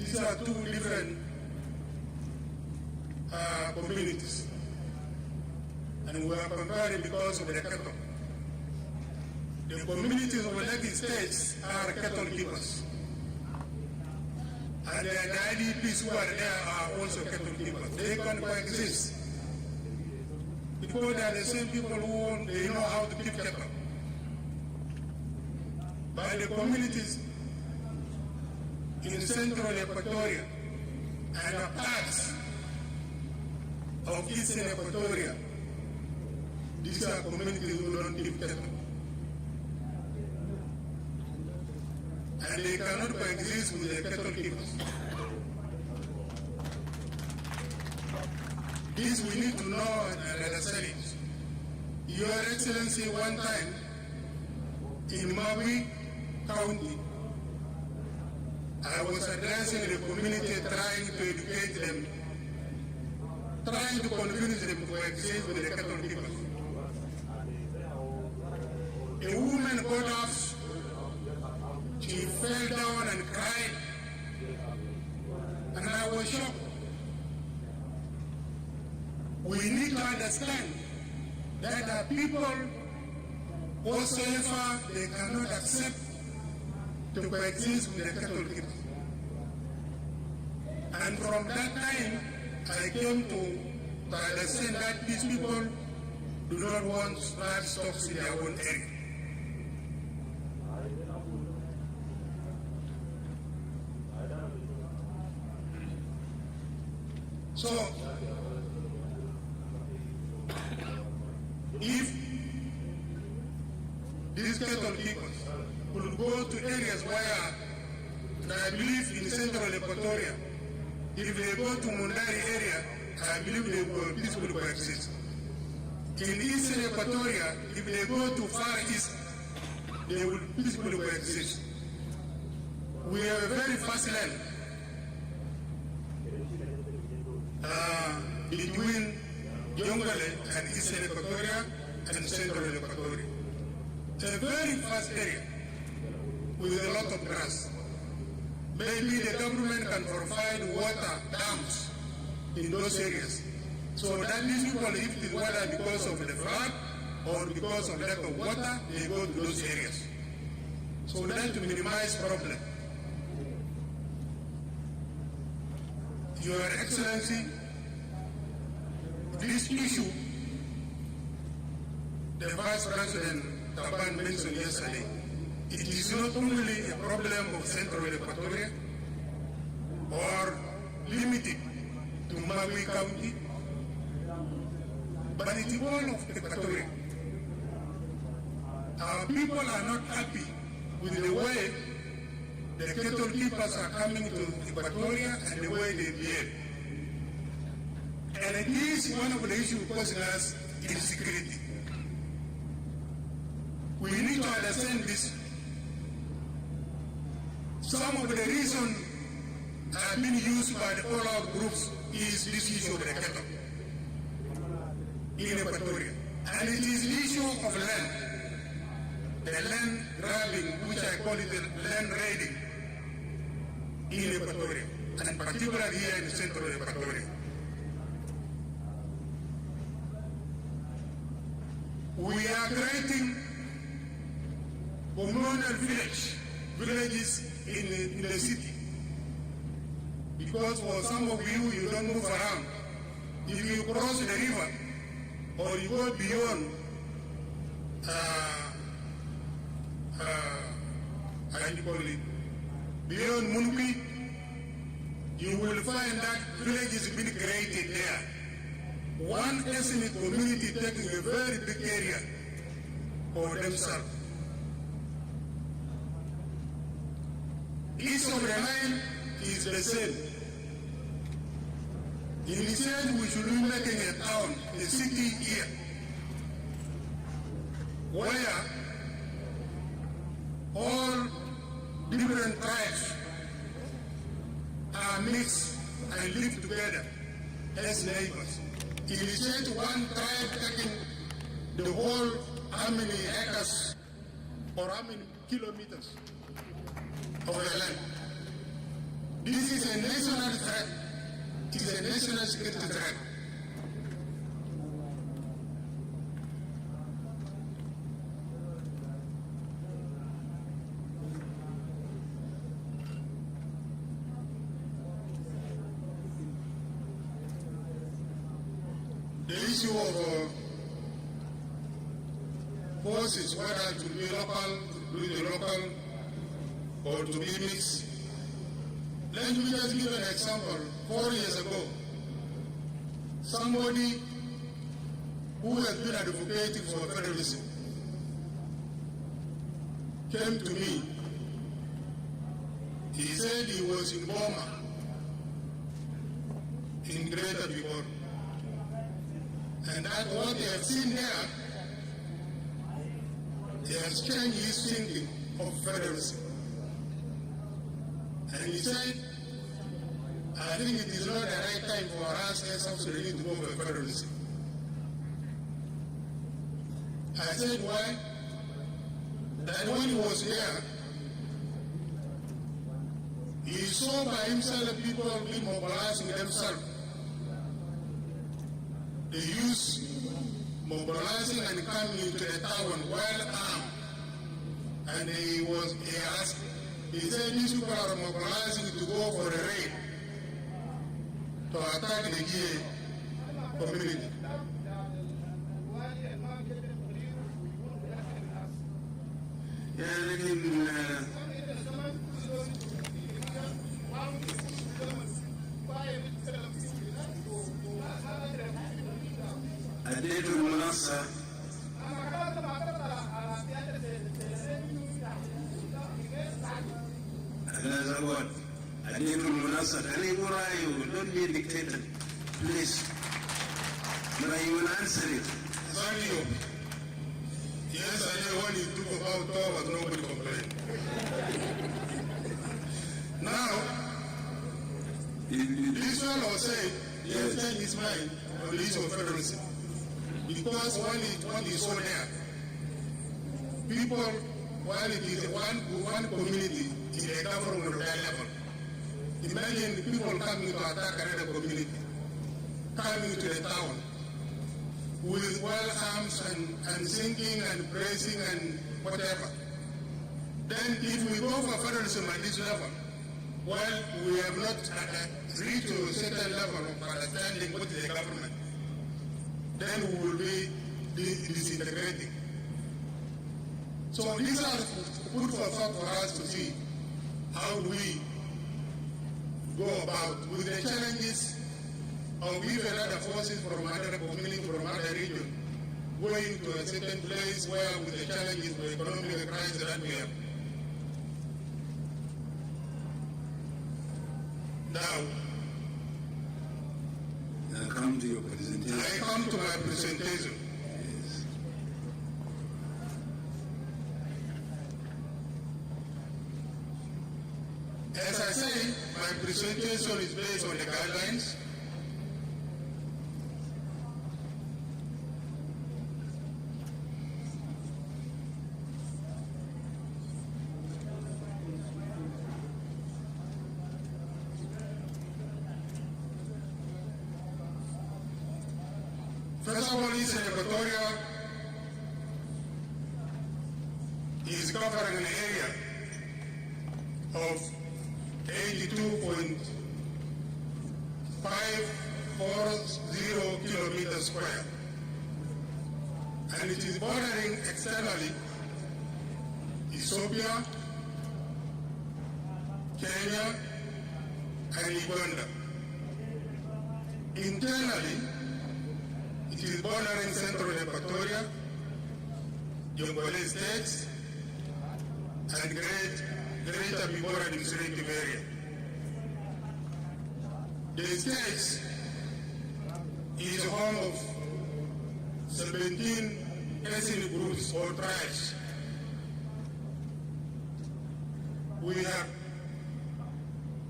These are two different communities. And we are comparing because of the cattle. The communities of the Lake States are cattle keepers. And the IDPs who are there are also cattle keepers. They can coexist. Because they are the same people who they know how to keep cattle. But the communities in central Equatoria and parts of eastern Equatoria, these are communities who don't keep cattle. And they cannot coexist with the cattle keepers. This we need to know and understand it. Your Excellency, one time in Maui County, I was addressing the community, trying to educate them, trying to convince them to coexist with the cattle keepers. A woman got up, she fell down and cried, and I was shocked. We need to understand that the people whatsoever they cannot accept to coexist with the cattle keepers. And from that time, I came to understand that these people do not want livestock in their own area. So, if these cattle keepers will go to areas where, and I believe in central Equatoria, if they go to Mundari area, I believe they will peacefully coexist. In eastern Equatoria, if they go to far east, they will peacefully coexist. We have a very fast land between Jongale and eastern Equatoria and central Equatoria. A very fast area with a lot of grass. Maybe the government can provide water dams in those areas, so that these people, if it is whether because of the flood or because of lack of water, they go to those areas. So that to minimize problem. Your Excellency, this issue, the Vice President Taban mentioned yesterday, it is not only a problem of Central Equatoria or limited to Maui County, but it is all of Equatoria. Our people are not happy with the way the cattle keepers are coming to Equatoria and the way they behave. And it is one of the issues causing us insecurity. We need to understand this. Some of the reasons have been used by the all-out groups is this issue of the cattle in Equatoria. And it is the issue of land, the land grabbing, which I call it the land raiding in Equatoria, and particularly here in central Equatoria. We are creating communal villages in the city. Because for some of you, you don't move around. If you cross the river or you go beyond beyond Munpi, you will find that villages have been created there. One ethnic community taking a very big area for themselves. Each of the line is the same. Instead, we should be making a town, a city here, where all different tribes are mixed and live together as neighbors. Instead, one tribe taking the whole how many acres or how many kilometers of the land. This is a national threat. It is a national security threat. The issue of forces, whether to be local or to be mixed. Let me just give an example. 4 years ago, somebody who has been advocating for federalism came to me. He said he was in Burma, in Greater Bigor, and that what they have seen there, he has changed his thinking of federalism. And he said, I think it is not the right time for us as South Sudanese to go for federalism. I said, why? That when he was here, he saw by himself people be mobilizing themselves. They use mobilizing and coming into the town well armed. And he asked, he said these people are mobilizing to go for a raid to attack the Kiir community. أديت المنصة أنا زوال أديت المنصة أنا برايو don't be a dictator please but you will answer it. Thank you. Yes, I know when you talk about power, nobody complained. Now, this fellow said he has changed his mind on the issue of federalism. Because when he saw there, people, while it is one community in a government of that level, imagine the people coming to attack another community, coming to the town, with wild arms and singing and praising and whatever. Then if we go for federalism at this level, well, we have not reached a certain level of understanding what is the government, then we will be disintegrating. So these are food for thought for us to see how do we go about with the challenges of even other forces from other community, from other region, going to a certain place where with the challenges of economic crisis that we have. Now, I come to your presentation. I come to my presentation. Yes. As I say, my presentation is based on the guidelines. First of all, Eastern Equatoria is covering an area of 82.540 kilometers square, and it is bordering externally Ethiopia, Kenya, and Uganda. Internally, it is bordering Central Equatoria, Jonglei states, and Greater Bigor administrative area. The states is home of 17 ethnic groups or tribes. We have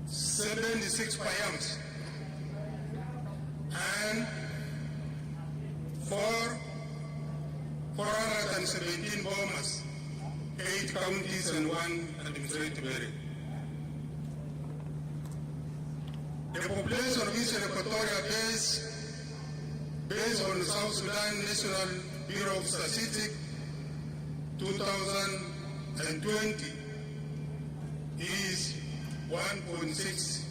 76 Payams and 417 Bomas, 8 counties and 1 administrative area. initial equatoria based on the South Sudan National Bureau of Statistics 2020 is 1.6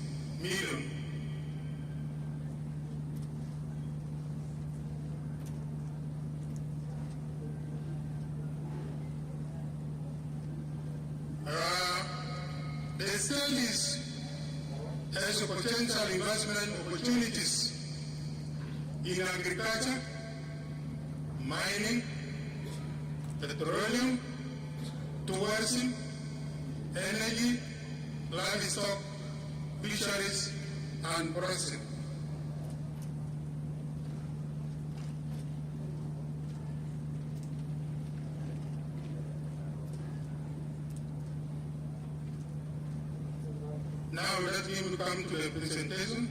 million. The state has potential investment opportunities in agriculture, mining, petroleum, tourism, energy, livestock, fisheries, and processing. Now let me come to the presentation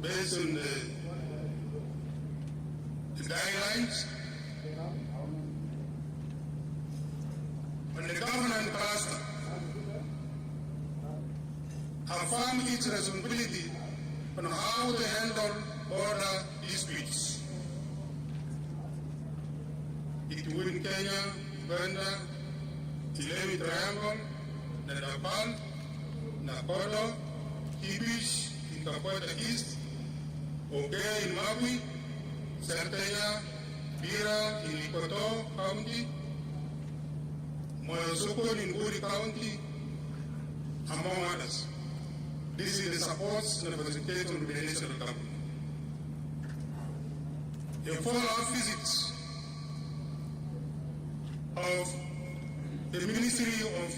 based on the guidelines. On the governance cluster, affirm its responsibility on how to handle border disputes. Between Kenya, Uganda, Ilemi Triangle, Nadapal, Nakodo, Kibish in Kapoeta East, Ogea in Mabui, Sertenya, Bira in Ikoto County, Moyosukon in Uri County, among others. This is the support and representation of the national government. A follow-up visit of the Ministry of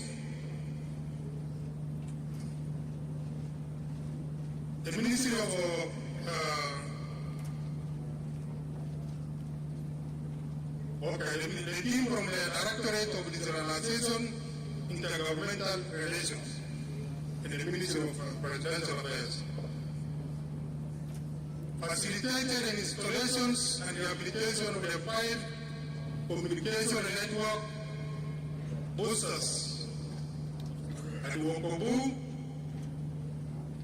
the team from the Directorate of Decentralization, Intergovernmental Relations in the Ministry of Presidential Affairs. Facilitated installations and rehabilitation of the 5 communication network boosters at Wokobu,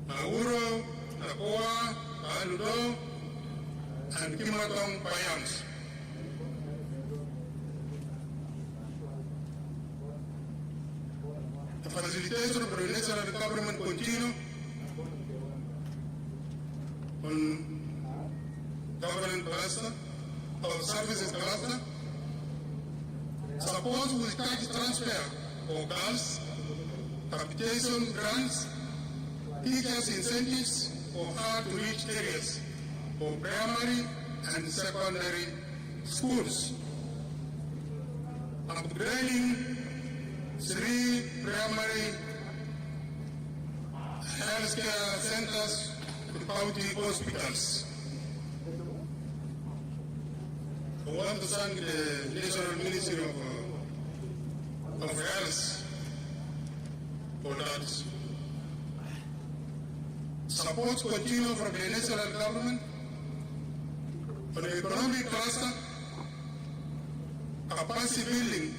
Nauro, Nakoa, Aludo, and Kimatong Payams. The facilitation of the national government continue on government cluster or services cluster, support with tax transfer for girls, capitation grants, teachers incentives for hard-to-reach areas for primary and secondary schools, upgrading 3 primary healthcare centers to county hospitals. I want to thank the National Ministry of Health for that. Support continue from the national government on the economic cluster, capacity building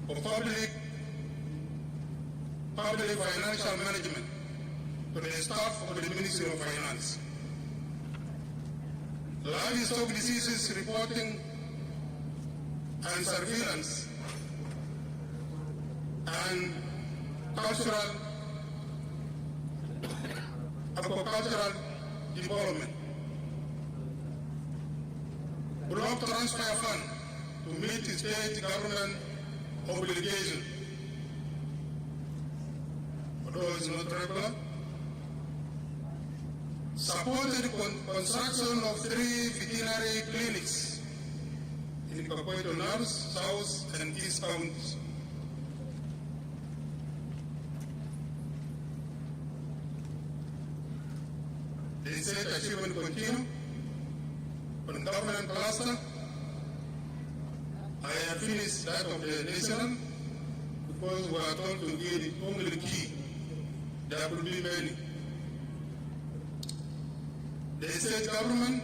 of public financial management to the staff of the Ministry of Finance. Livestock diseases reporting and surveillance and agricultural development. Block transfer fund to meet the state government obligation. Although it's not regular. Supported construction of 3 veterinary clinics in Kapoeto North, South, and East counties. The state achievement continue on government cluster. I have finished that of the national because we are told to give only the key. There will be many. The state government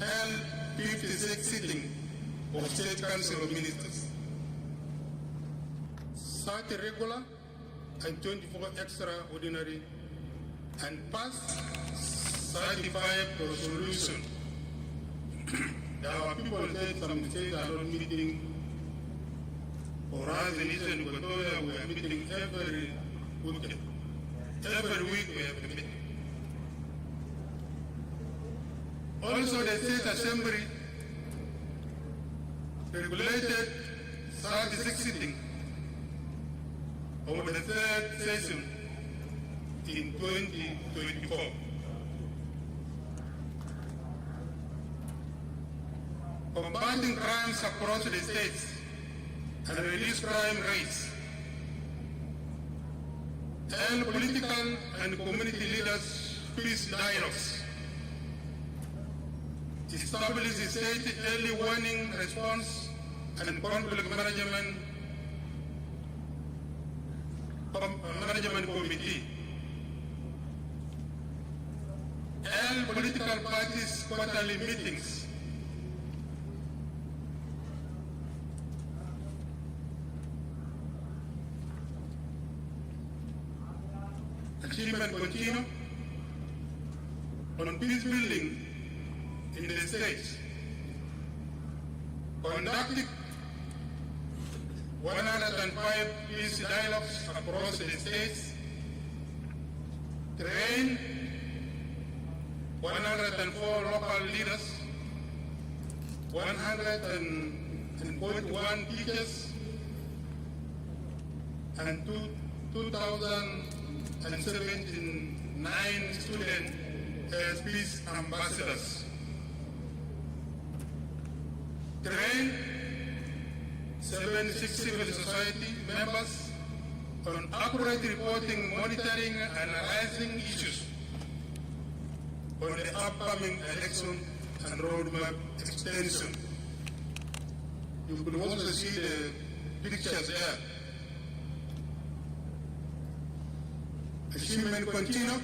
held 56 sitting of State Council of Ministers, 30 regular and 24 extraordinary and passed certified resolution. There are people said some states are not meeting. For us in Eastern Equatoria, we are meeting every weekend. Every week we have a meeting. Also, the State Assembly regulated 36 sitting over the third session in 2024. Combating crimes across the states and reduce crime rates. And political and community leaders peace dialogues. Establish a state early warning response and conflict management committee. And political parties quarterly meetings. Achievement continue on peace building in the states. Conducted 105 peace dialogues across the states. Trained 104 local leaders, 141 teachers, and 2,079 students as peace ambassadors. Trained 76 civil society members on accurate reporting, monitoring, and analyzing issues on the upcoming election and roadmap extension. You could also see the pictures there. Achievement continue,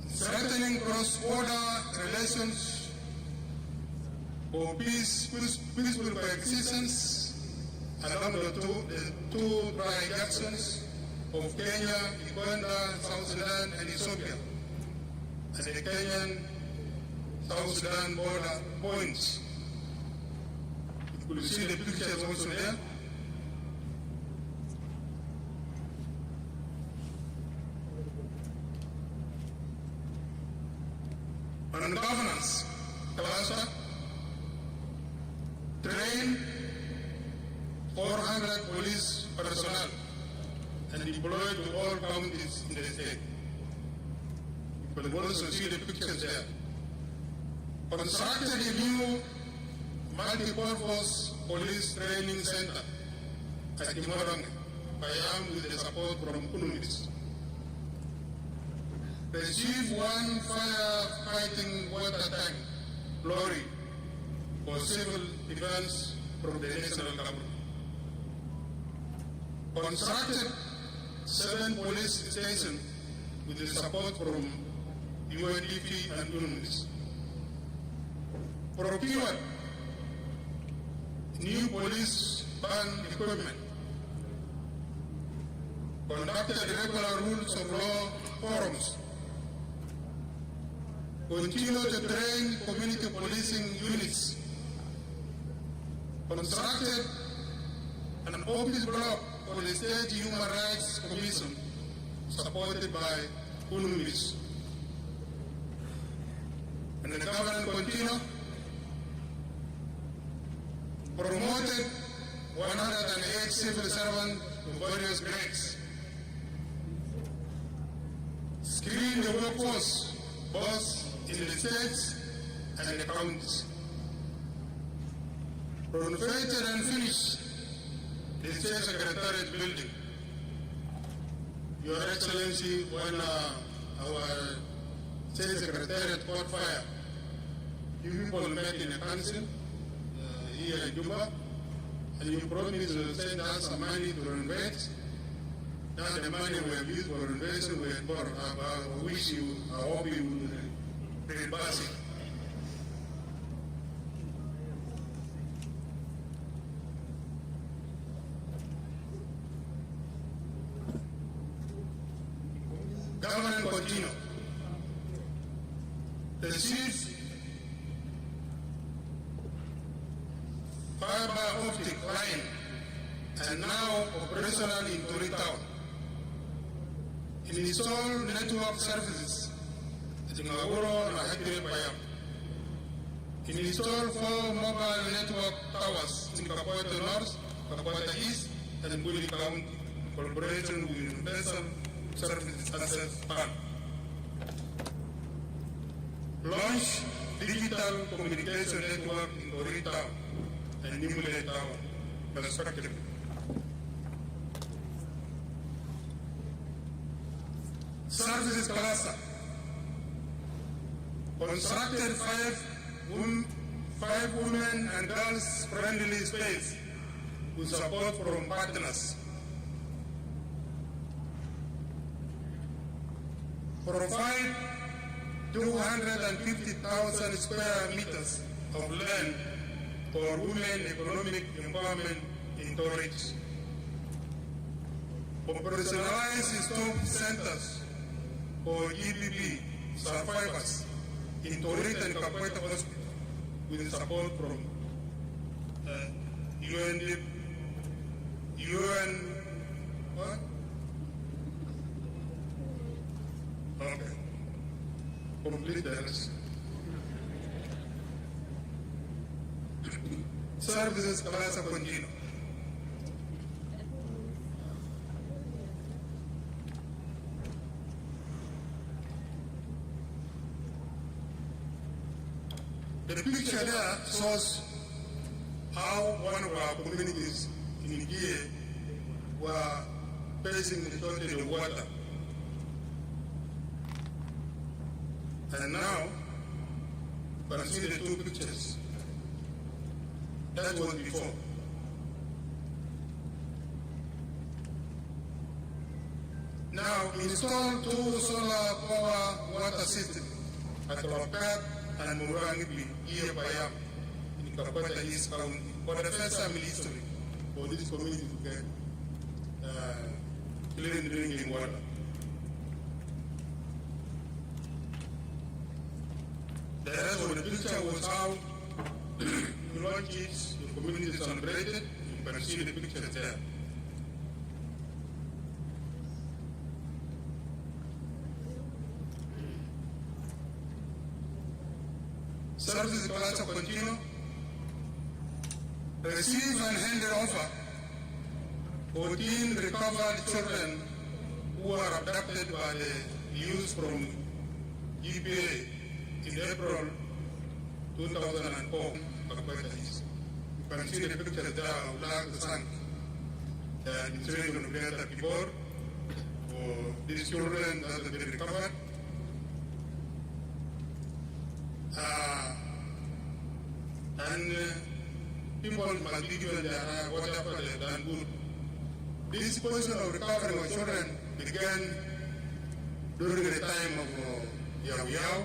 strengthening cross-border relations for peaceful coexistence along the two dry junctions of Kenya, Uganda, South Sudan, and Ethiopia, and the Kenyan-South Sudan border points. You could see the pictures also there. On governance, cluster, train 400 police personnel and deployed to all counties in the state. You can also see the pictures there. Constructed a new multi-purpose police training center at Timorang, Payam, with the support from Kunumis. Received one firefighting water tank lorry for civil defense from the national government. Constructed 7 police stations with the support from UNDP and UNMIS. Procured new police band equipment. Conducted regular rules of law forums. Continue to train community policing units. Constructed an office block for the State Human Rights Commission, supported by UNMIS. And the government continue. Promoted 108 civil servants to various grades. Screened the workforce, both in the states and the counties. Renovated and finished the State Secretariat building. Your Excellency, when our State Secretariat caught fire, you people met in a council here in Juba, and you promised to send us some money to renovate. Now the money we have used for renovation, we have bought. I wish you, I hope you will reimburse it. Government continue. Receives fiber optic line and now operational in Tori Town. It installed network services at Ngagoro and Ahadire Bayam. It installed 4 mobile network towers in Kapoeta North, Kapoeta East, and Buli County, collaboration with Universal Services Access Fund. Launch digital communication network in Tori Town and Nimule Town, respectively. Services cluster. Constructed 5 women and girls friendly space with support from partners. Provide 250,000 square meters of land for women economic empowerment in Torres. Operationalize stop centers for EPP survivors in Torres and Kapoeta Hospital with support from what? Okay. Complete the rest. Services class continue. The picture there shows how one of our communities in Kiir were facing the shortage of water. And now, you can see the 2 pictures. That was before. Now, install 2 solar power water systems at Rokat and Murangibli, here by Yam, in Kapoeta East County, for the first time in history for this community to get clean drinking water. The rest of the picture was how you launch it, the community celebrated. You can see the pictures there. Services class continue. Receive and handed over 14 recovered children who were abducted by the youth from EPA in April 2004. You can see the picture there of the sun. The children of Greta before, for these children that have been recovered. And people must be given their whatever they have done good. This position of recovery of children began during the time of Yao Yao,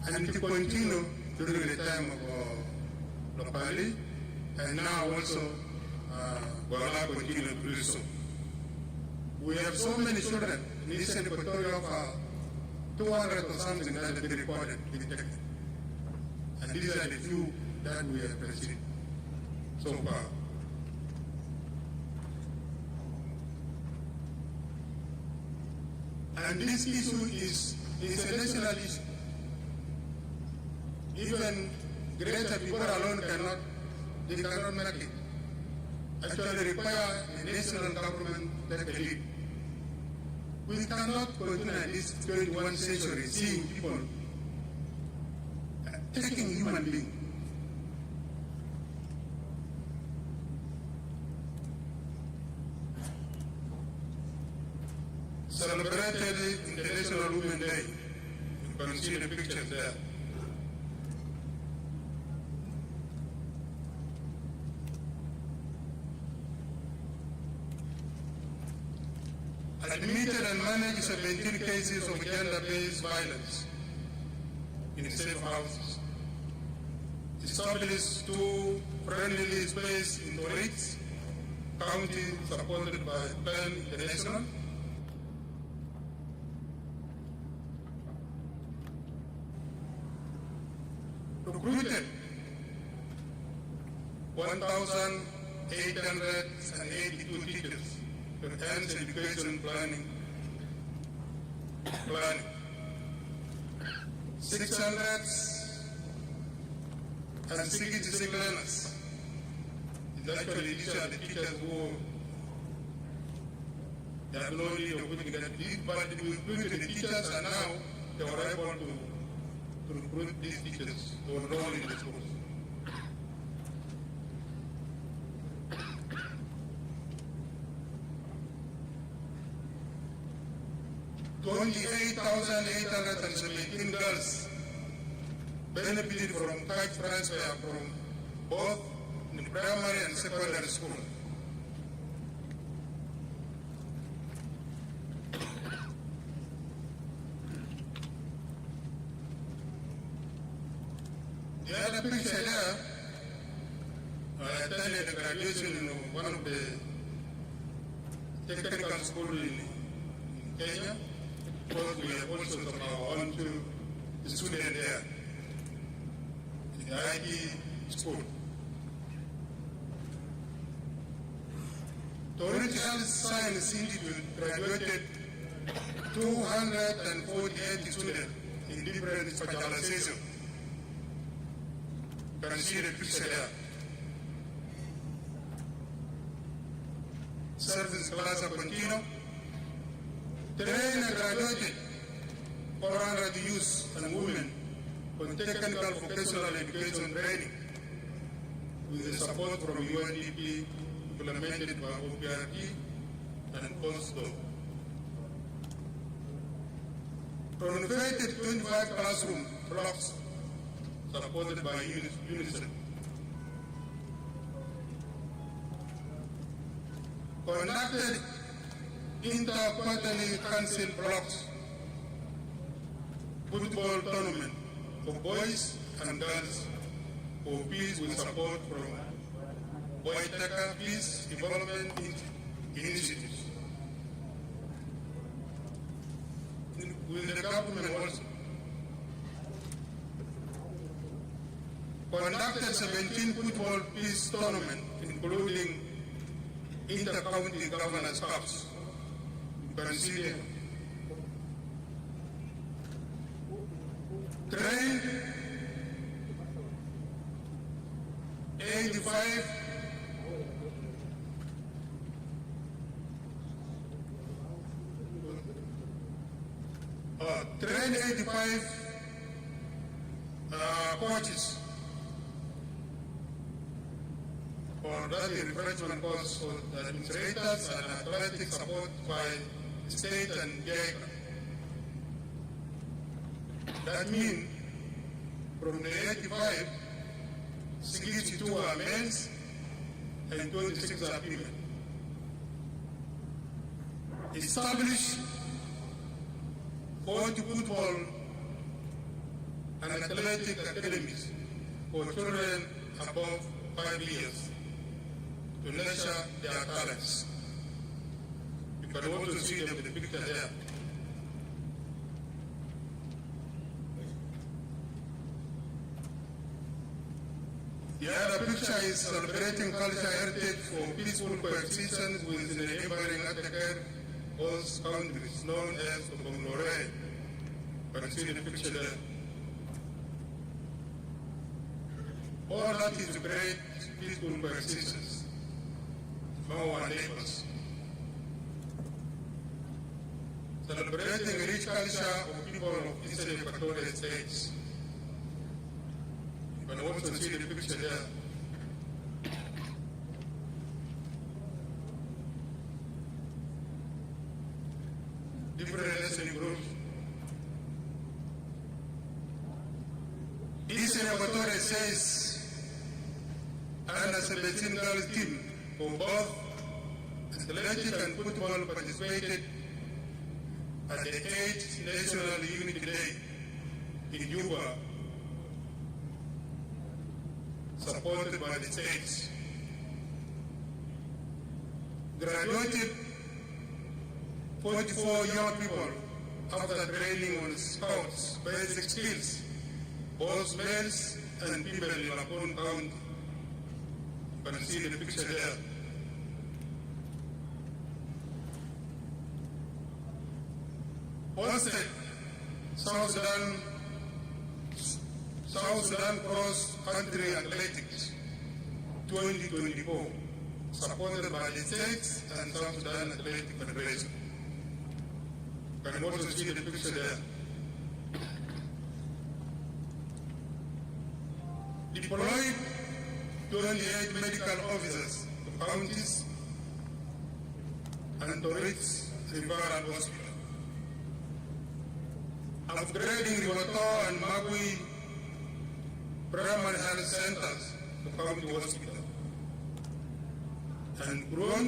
and it continued during the time of Lopali, and now also Guala continues to do so. We have so many children in Eastern Equatoria of 200 or something that have been recorded, detected. And these are the few that we have received so far. And this issue is a national issue. Even greater people alone cannot make it. Actually require a national government that can lead. We cannot continue in this 21st century seeing people taking human beings. Celebrated International Women's Day. You can see the pictures there. Admitted and managed 17 cases of gender-based violence in safe houses. Established 2 friendly spaces in Torres County supported by PEN International. recruited 1,882 teachers to enhance education planning. 666 learners. Actually, these are the teachers who they have no need of putting that, but the teachers are now, they were able to recruit these teachers to enroll in the schools. $28,817 girls benefited from cash transfer from both the primary and secondary school. The other picture there, I attended the graduation in one of the technical schools in Kenya, because we have also our own students there in the IT school. The original science institute graduated 248 students in different specializations. You can see the picture there. Service class continuo. Train and graduated 400 youth and women for technical vocational education training with the support from UNDP implemented by OPRT and postdoc. Renovated 25 classroom blocks supported by UNICEF. Conducted inter-quarterly council blocks football tournament for boys and girls for peace with support from Boyteka Peace Development Initiatives. With the government also. Conducted 17 football peace tournaments, including inter-county governors' cups. You can see there. Trained 85 coaches for that refreshment course for the administrators and athletic support by state and Jacob. That means from the 85, 62 are males and 26 are female. Established 40 football and athletic academies for children above 5 years to nurture their talents. You can also see them in the picture there. The other picture is celebrating cultural heritage for peaceful coexistence with the neighboring Atacare host countries known as the Bongore. You can see the picture there. All that is to create peaceful coexistence among our neighbors. Celebrating the rich culture of people of Eastern Equatorial States. You can also see the picture there. Different listening groups. Eastern Equatorial States and a 17 girls team for both athletic and football participated at the 8th National Unity Day in Juba, supported by the states. Graduated 44 young people after training on scouts, basic skills, both males and female in Lapon County. You can see the picture there. Hosted South Sudan Cross-Country Athletics 2024, supported by the states and South Sudan Athletic Federation. You can also see the picture there. Deployed 28 medical officers to counties and to reach referral hospital. Upgrading Rivoto and Magui primary health centers to county hospital. And grown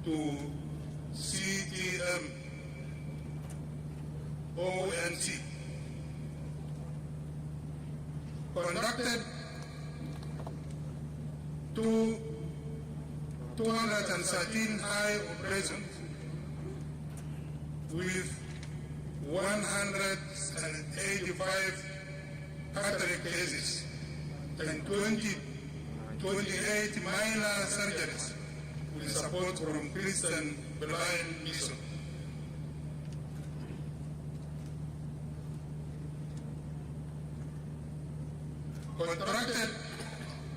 to CTM ONC. Conducted 213 high operations with 185 cataract cases and 28 minor surgeries with support from Christian Blind Mission. Contracted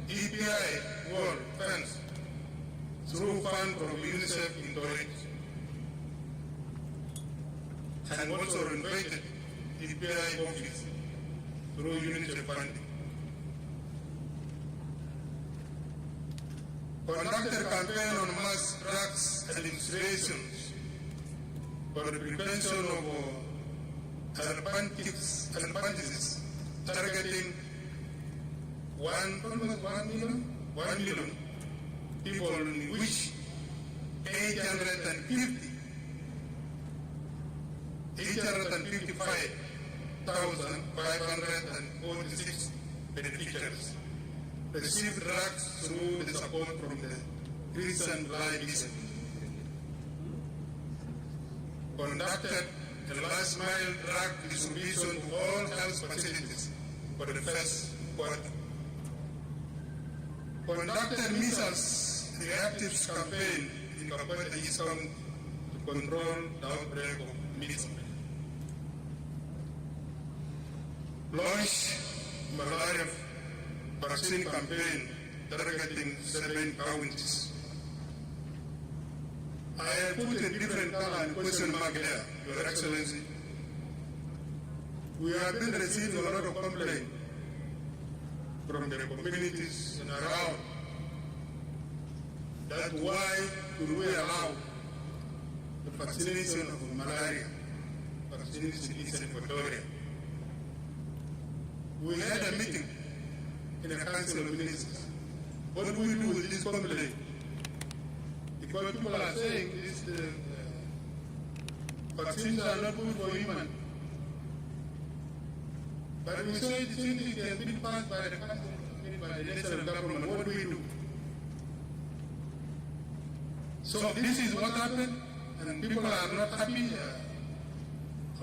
EPI wall fence through fund from UNICEF in Torrance, and also renovated EPI office through UNICEF funding. Conducted campaign on mass drugs administrations for the prevention of elephantiasis, targeting 1 million people, in which 855,546 beneficiaries received drugs through the support from the Christian Blind Mission. Conducted a last mile drug distribution to all health facilities for the first quarter. Conducted measles reactives campaign in Kakweta East County to control the outbreak of measles. Launched malaria vaccine campaign targeting 7 counties. I have put a different color and question mark there, Your Excellency. We have been receiving a lot of complaints from the communities and around that why do we allow the vaccination of malaria, vaccination in equatoria. We had a meeting in the Council of Ministers. What do we do with this complaint? Because people are saying this, vaccines are not good for human. But we say the same thing has been passed by the Council, by the national government. What do we do? So this is what happened, and people are not happy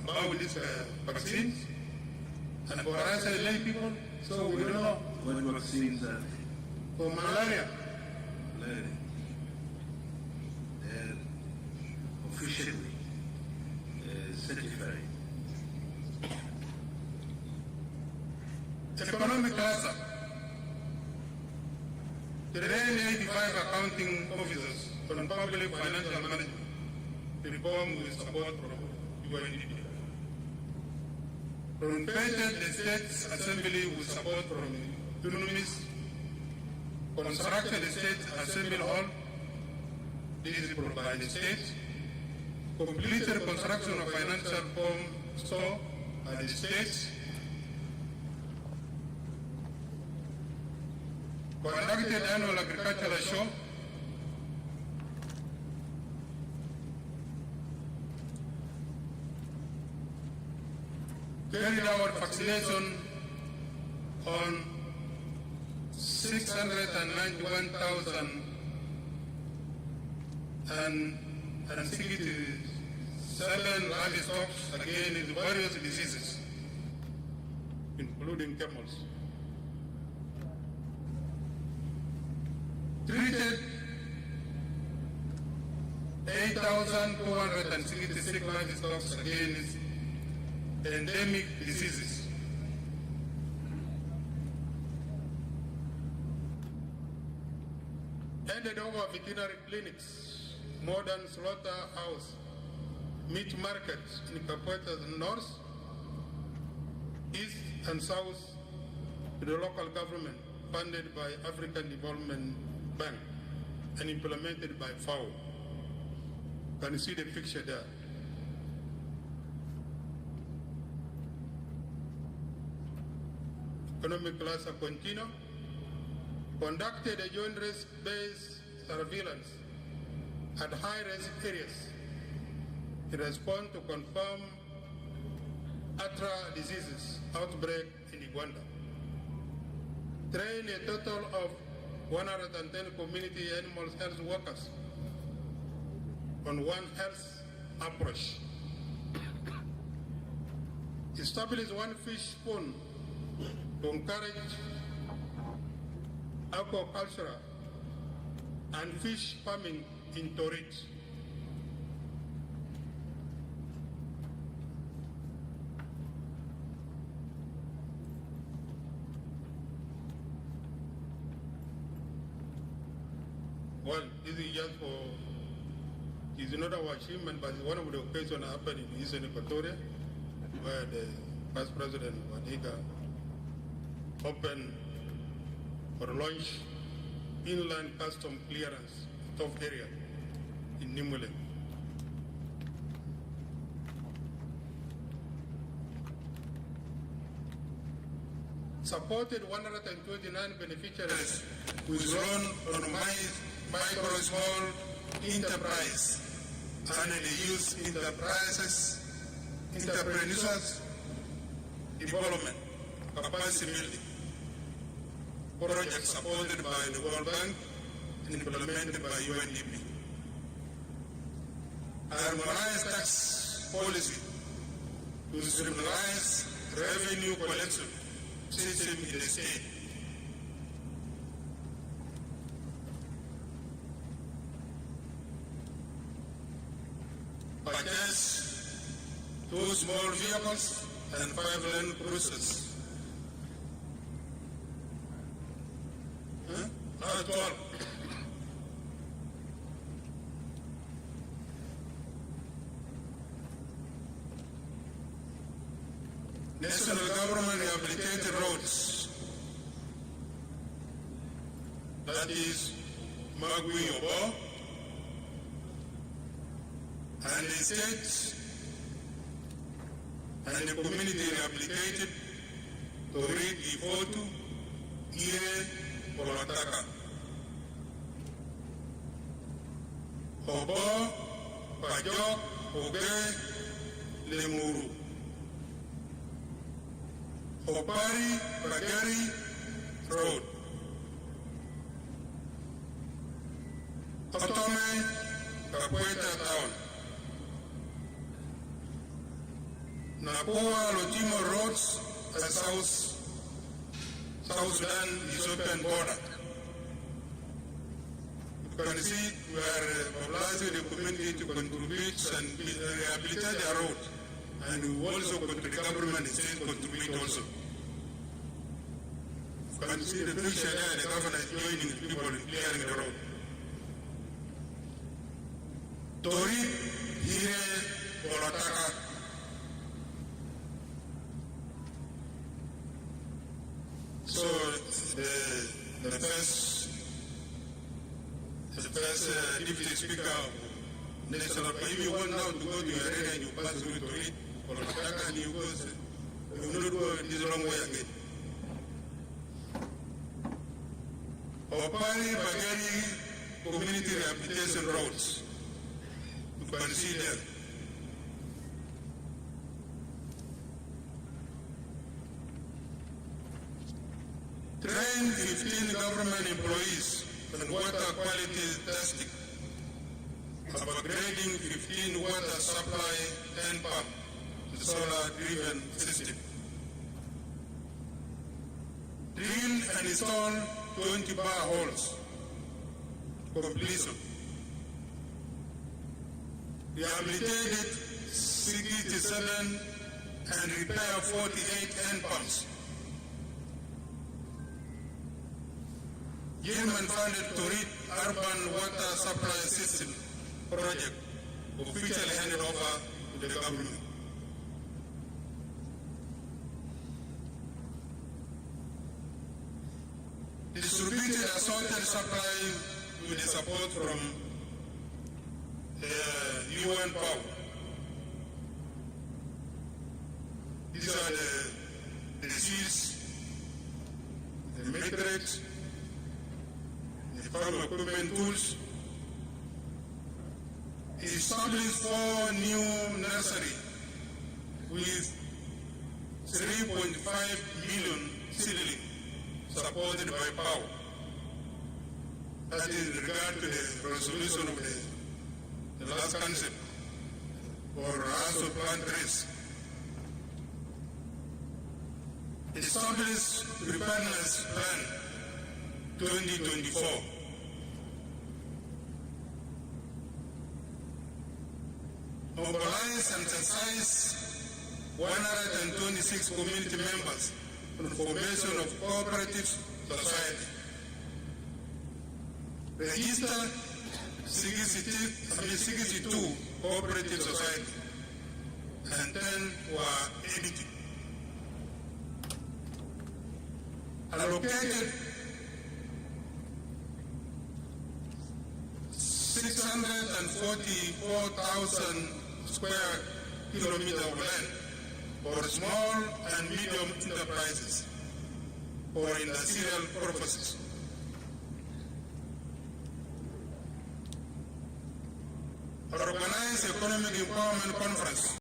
about these vaccines. And for us as lay people, so we don't know. What vaccines are they? For malaria. Malaria. They're officially certified. Economic cluster. Train 85 accounting officers on public financial management, reform with support from UNDP. Renovated the State Assembly with support from economists. Constructed the State Assembly Hall. This is by the state. Completed construction of financial form store by the state. Conducted annual agricultural show. Carried out vaccination on 691,067 livestock against various diseases. including camels. Treated 8,266 livestock against endemic diseases. Handed over veterinary clinics, modern slaughterhouse, meat markets in Capoeira's north, east and south to the local government funded by African Development Bank and implemented by FAO. Can you see the picture there? Economic class continue conducted a joint risk-based surveillance at high-risk areas in response to confirmed ATRA diseases outbreak in Uganda. Trained a total of 110 community animal health workers on One Health approach. Established one fish pond to encourage aquaculture and fish farming in Torit. Well, this is just for, it's not our achievement, but one of the occasions happened in Eastern Equatoria, where the Vice President Waniga opened or launched inland custom clearance top area in Nimule. Supported 129 beneficiaries with loan on micro small enterprise and the youth entrepreneurs development capacity building project supported by the World Bank and implemented by UNDP. Harmonized tax policy to streamline revenue collection system in the state. Purchase 2 small vehicles and 5 land cruisers. That's all. National government rehabilitated roads. That is Magui Obo. And the state and the community rehabilitated to read Ifotu, Kiir, Polotaka. Obo, Pajok, Oge, Lemuru. Opari, Bagari, Road. Otome, Capoeira Town. Nakua, Lotimo Roads, and South Sudan Ethiopian border. You can see we are mobilizing the community to contribute and rehabilitate their road. And we also the government and state contribute also. You can see the picture there, the government is joining people in clearing the road. Tori, Hire, Polotaka. So the first deputy speaker of national, if you want now to go to your area and you pass through Tori, Polotaka, and you go, you will not go this long way again. Opari, Bagari, community rehabilitation roads. You can see there. Train 15 government employees on water quality testing, upgrading 15 water supply and pump to solar-driven system. and install 20 boreholes. Completion. Rehabilitated 67 and repair 48 hand pumps. Yemen funded to read urban water supply system project, officially handed over to the government. Distributed assorted supply with the support from UN power. These are the seeds, the matrix, the farm equipment tools. He established 4 new nurseries with 3.5 million seedlings supported by power. That is in regard to the resolution of the last concept for also plant risk. Established preparedness plan 2024. Mobilize and sensitize 126 community members on formation of cooperative society. Register 62 cooperative society and 10 were edited. Allocated 644,000 square kilometers of land for small and medium enterprises for industrial purposes. Organize Economic Empowerment Conference